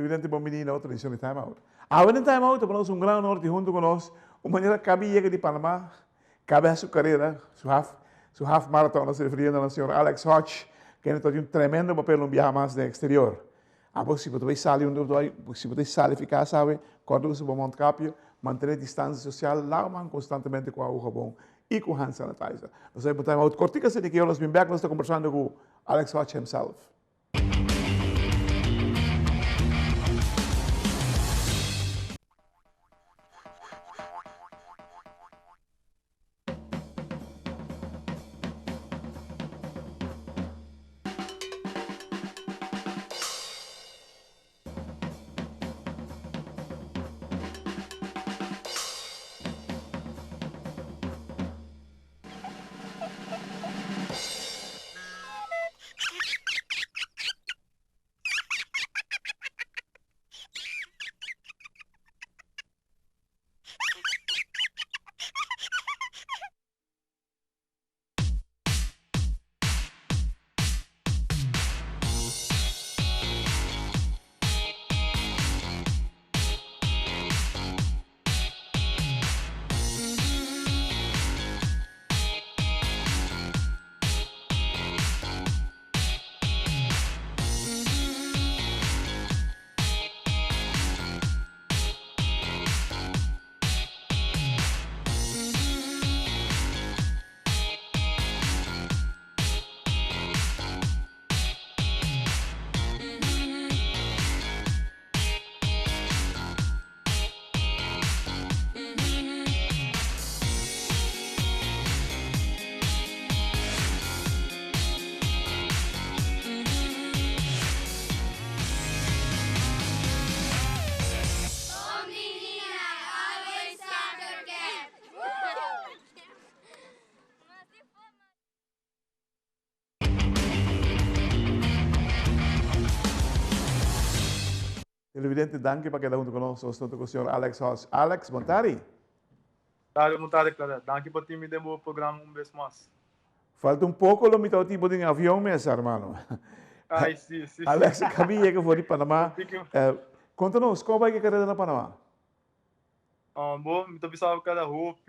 televidente bom menino, outra edição de Time Out. Agora em Time Out, nós um grande norte junto conosco, uma maneira cabe chega de Panamá, cabe a sua carreira, sua half marathon, nós se referindo ao senhor Alex Hodge, que tem um tremendo papel no viajar mais no exterior. Após, se você sai se você sai ficar, sabe, quando você vai montar capio, manter a distância social, lá constantemente com a água bom e com hand sanitizer. Você vai Time Out, cortica-se de que nós vim back, nós estamos conversando com Alex Hodge himself. Televidente, danke para cada um de nós. Estou com o senhor Alex Hodge. Alex, boa tarde. Boa tarde, cara. Danke por ter me dado o programa vez mais. Falta um pouco, lo mitad tipo de avião mesmo, hermano. Ai, sim. Alex, acabei que foi de Panamá. Conta-nos, como é que carreira na Panamá? Bom, me pensava que era roupa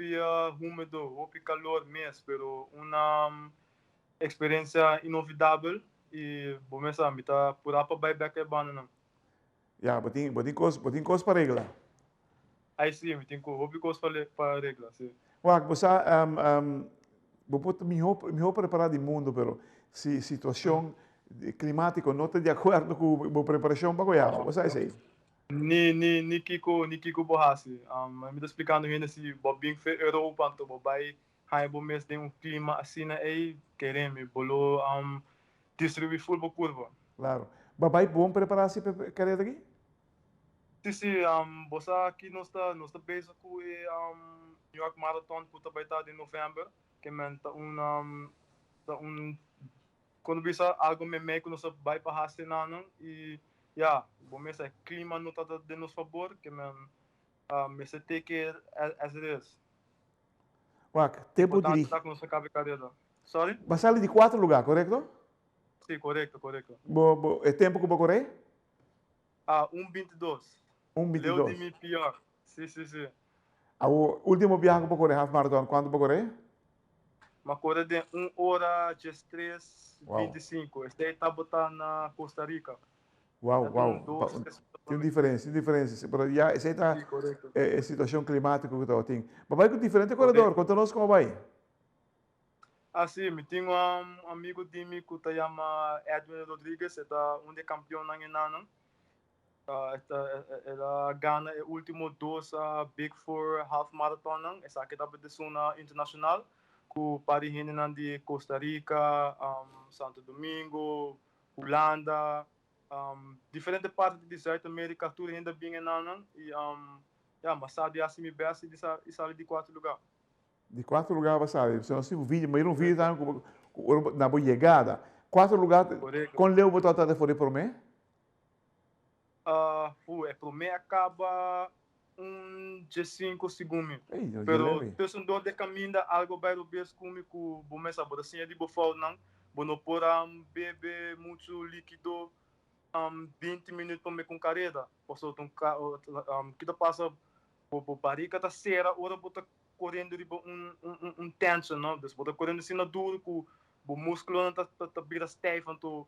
úmido, roupa calor mesmo, pero uma experiência inovidável e bom mesmo, me tá por aí para back é bom não. Ja, botin coisa para regla. Ai, sim, me tem roupa e coisa para regla, sim. Wag, você me preparar do mundo, pero se situação climática não está de acordo com a preparação para goiás, você é assim. Ni Kiko Borrassi. Me tá explicando ainda se bobinho foi Europa, então bobai, hai bom mês tem clima assim aí, queremos bolo distribuir full por curva. Claro. Babai bom preparar-se para a carreira aqui? Sim, você aqui nós está base com o New York Marathon que está baitado em novembro, que é quando bisa algo meio que nós vai para Hassinanang e bom mês é clima não está de nosso favor, que mas take it as it is. Wag, tempo Portanto, dirige. está com nossa carreira. Sorry? Você sai de 4 lugares, correto? Sim, correto. É tempo que eu vou correr? 1:22. 1:22. Leu de mim pior. Sim. O último viagem que eu correr, half marathon, quando eu vou correr? Uma corrida de 1:13:25. Este aí está botando na Costa Rica. Uau. Tem diferença. Mas já, essa está a situação climática que eu tenho. Mas vai com diferente corredor, conta-nos como vai. Sim, me tenho amigo de mim que se chama Edwin Rodrigues, é campeão na Inanang. Ela ganha o último 2 Big Four Half Marathon, essa aqui está na internacional, com Paris de Costa Rica, Santo Domingo, Holanda, diferentes partes de South América, tudo ainda bem em Nanang, e mas sabe assim me bem e sale de 4 lugares. De 4 lugares passar, você não tem vídeo, mas não vídeo na boa chegada. 4 lugares, com Leo botou até fora por mim? Por mim acaba 5 segundos. Pero pessoa de caminho algo vai o bes comigo, bom mês, assim é de bofal não, bom por beber muito líquido, 20 minutos para me com carreira. Posso kita passa por barriga tá cera, ora bota correndo de tension, não? Dus bota correndo assim na duro com o músculo não tá vira stijf, então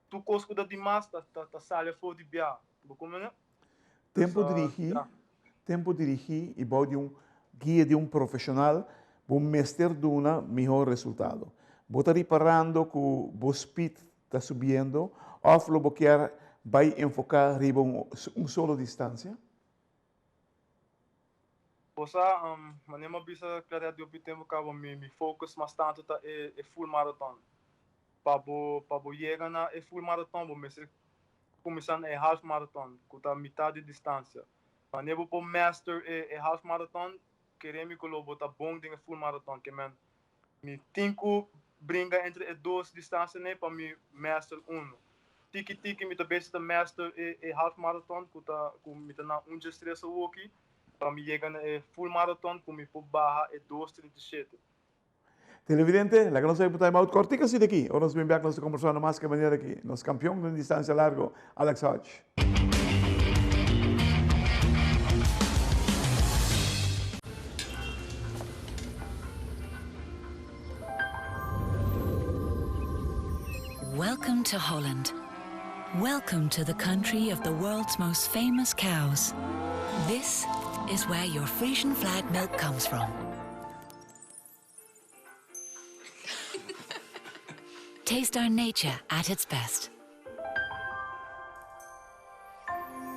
tu cosco da demais tá salha for de bia. Como né? Tempo dirigir e bom de guia de profissional, bom mestre de melhor resultado. Bota reparando que o speed está subindo, ou lo quer vai enfocar riba solo distância? Posa, manema bisa clarear de tempo que me focus mais tanto tá é full marathon. Para chegar na full marathon, vou começar é half marathon, que tá metade de distância. Manema para master é half marathon, queremos que eu botar bom de full marathon, que me tenho brinca entre duas distâncias né para me master tiki me também está master é half marathon, que me tá na stress aqui. Para me chegar na full marathon, com me por barra é 2:37. Televidente, la que no sabe time out cortica assim daqui. Ou nós vamos ver que nós estamos conversando mais que maneira aqui. Nosso campeão de distância largo, Alex Hodge. Welcome to Holland. Welcome to the country of the world's most famous cows. This is where your Frisian flag milk comes from. Taste our nature at its best.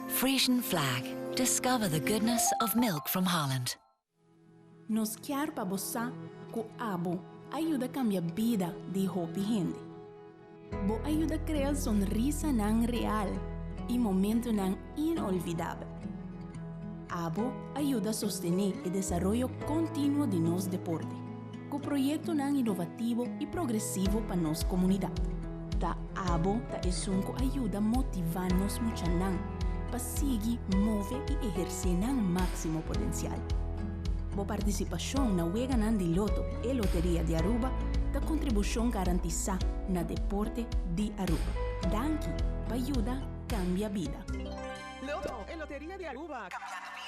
Frisian flag. Discover the goodness of milk from Holland. Nos quer para você que abo ajuda a cambiar a vida de hopi gente. Bo ajuda a criar sonrisa não real e momento não inolvidável. Abo ajuda a sostener o desenvolvimento contínuo de nosso deporte, com projeto não inovativo e progressivo para nossa comunidade. Da Abo da que ajuda a motivar nos muchanan para seguir, mover e exercer não máximo potencial. Bo participação na Wega nan de Loto e Loteria de Aruba da contribuição garantizada na deporte de Aruba. Danke para ajudar cambia vida. Loto e Loteria de Aruba. Cambiando vida.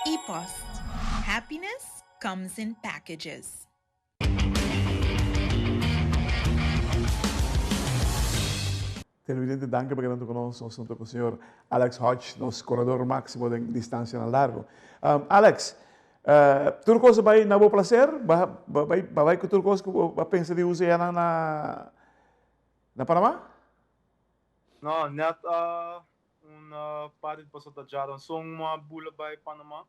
EPOS. Happiness comes in packages. Televidente, danke por quedando conosco, junto com o senhor Alex Hodge, nosso corredor máximo de distância no largo. Alex, tudo coisa vai na boa prazer? Vai que tudo coisa que pensa de usar na Panamá? Não, net parte de pessoa da Jaron, só uma bula vai Panamá.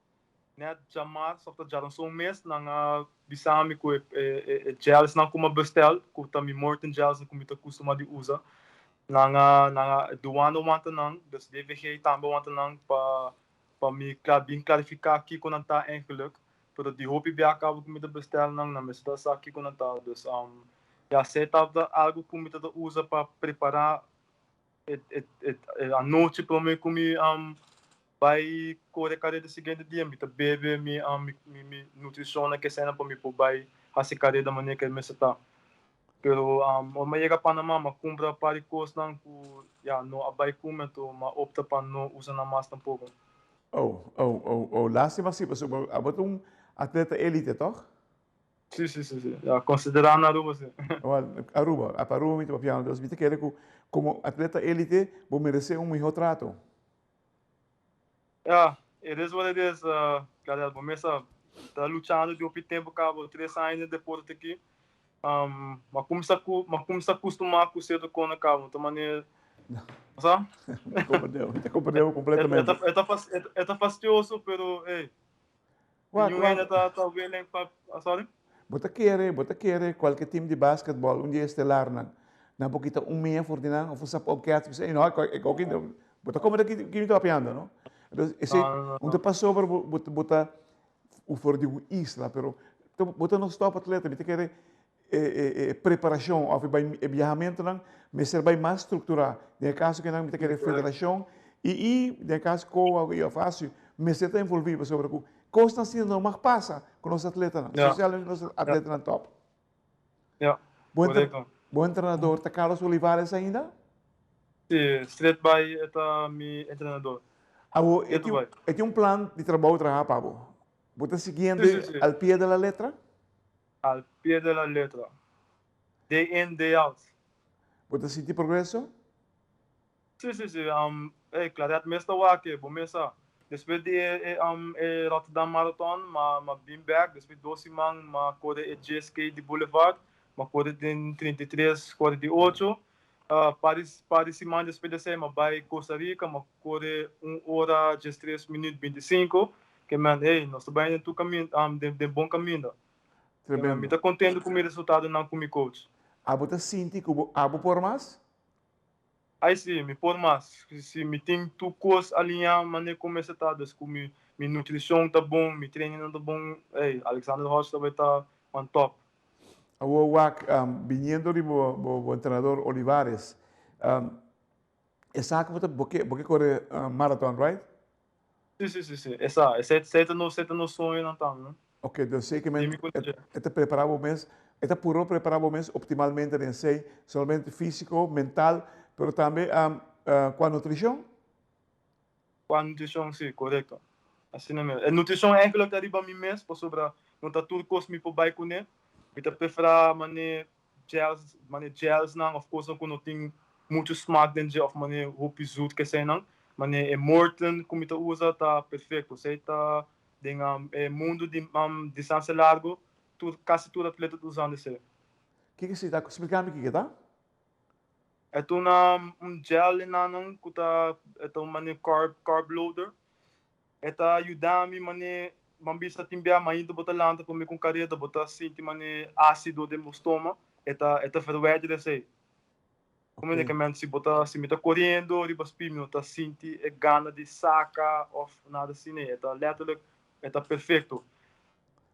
Net jamar, só da Jaron, só mês, na bisami com gels, não como bestel, com também morten gels, como eu costuma de usar. Na doano wanta nang, dus DVG também wanta nang para me clarificar aqui quando está eigenlijk. Pero die hoop ik acabo com me bestel nang na mesda sa aqui quando está. Dus ja setup da algo com me da usa para preparar a noite para me comer vai correr carreira seguinte dia, me bebe me nutrição que cena para me por vai fazer carreira da maneira que me está. Pero uma chega para Panamá, mas compra para coisas não no abai como então, mas opta para não usar na mais tampouco. Lástima sim, mas abat atleta elite, toch? Sim. Ja, considerando Aruba, sim. Aruba, a Aruba me papiano, dus me quer que como atleta elite, vou merecer melhor trato. Ja, it is what it is, galera. Começa tá lutando de um tempo cabo 3 anos depois daqui. Mas como se acostumar com cedo com a cabo, de maneira sabe? Te compreendeu completamente. É fastidioso, pero, ei, ninguém ainda tá willing para, sorry? Bota querer qualquer time de basquetebol um dia estelar na pouquinho meia fortina of sa podcast você não é qualquer bota como daqui que me tô apanhando, não? Então esse um te passou para bota o for de isla, pero bota não stop atleta, me te querer preparação of by viajamento não, me ser bem mais estruturado. No caso que não me te querer federação e no caso que eu faço, me ser tá envolvido sobre o constância não mais passa com os atletas, especialmente os atletas na top. Bom treinador, tá Carlos Olivares ainda? Sim, straight by meu treinador. É um plano de trabalho para Pablo. Você seguindo ao pé da letra? Al pie de la letra. Day in, day out. Você sentiu progresso? Sim. Claro, meestal wakker, bom mesa. Depois de Rotterdam Marathon, ma been back. Depois 12 man, ma corre e GSK de Boulevard, ma corre de 33, 48. Para semana depois desse, ma vai Costa Rica, ma corre 1 hora 13 minutos 25. Que man, nós estamos indo caminho, de bom caminho. Me está contente com o resultado não com o meu coach. Você sente que abo por mais? Aí sim, me por mais. Se me tem tu coisas alinhar, maneira como é estado, com minha nutrição tá bom, meu treino tá bom, Alexander Rocha vai estar on top. Viniendo de o treinador Olivares, essa que você corre marathon, right? Sim. Essa no sonho não tá, né? Ok, eu sei que está preparado mesmo, está puro preparado mesmo optimalmente em si, somente físico, mental, mas também com a nutrição? Com a nutrição, sim, correto. Assim mesmo. A nutrição é aquilo que arriba a mim mesmo, por sobre não tá tudo coisa me por baixo com ele. Eu prefiro gels não, of course, não tem muito smack dentro of roupa zoet que sei não, mas é Morton como tu usa tá perfeito, sei tá em mundo de distância largo, quase todo atleta usando isso. O que você está explicando aqui, tá? É gel não, que tá carb loader. É tá ajudando me mambisa timbia maindo bota lanta comer com careta bota senti ácido de meu estômago. É tá fervente desse. Como é que se me tá correndo, riba spimio tá senti gana de saca ou nada assim, é tá letterlijk está perfeito.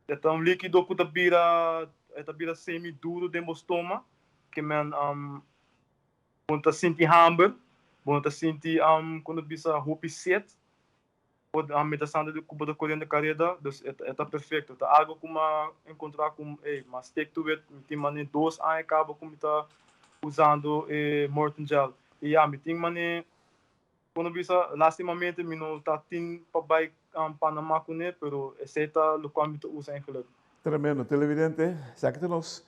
Está líquido que está vira semi-duro dentro do estômago, que quando sente hambre, quando sente quando bisa roupa set, pode está sendo de cuba da corrente carreira, está perfeito. Está algo como encontrar com mas take to it, tem mané 2 anos acaba como está usando Morton gel. E me tem mané quando bisa lastimamente me não tá tin para Panamá com ele, pero esse tá o qual me usa em Flor. Tremendo, televidente. Aqui temos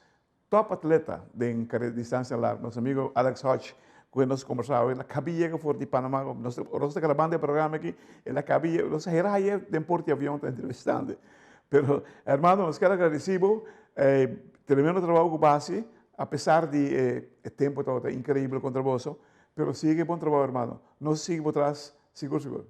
top atleta de carreira de distância larga, nosso amigo Alex Hodge, que nós conversávamos, ele acabia de for de Panamá, nós estamos gravando o programa aqui, ele acabia, nós era aí de porte avião tá entrevistando. Pero, hermano, nós quero agradecer, tremendo trabalho com base, apesar de tempo todo incrível contra você, pero sigue bom trabalho, hermano. Nós seguimos atrás, seguro.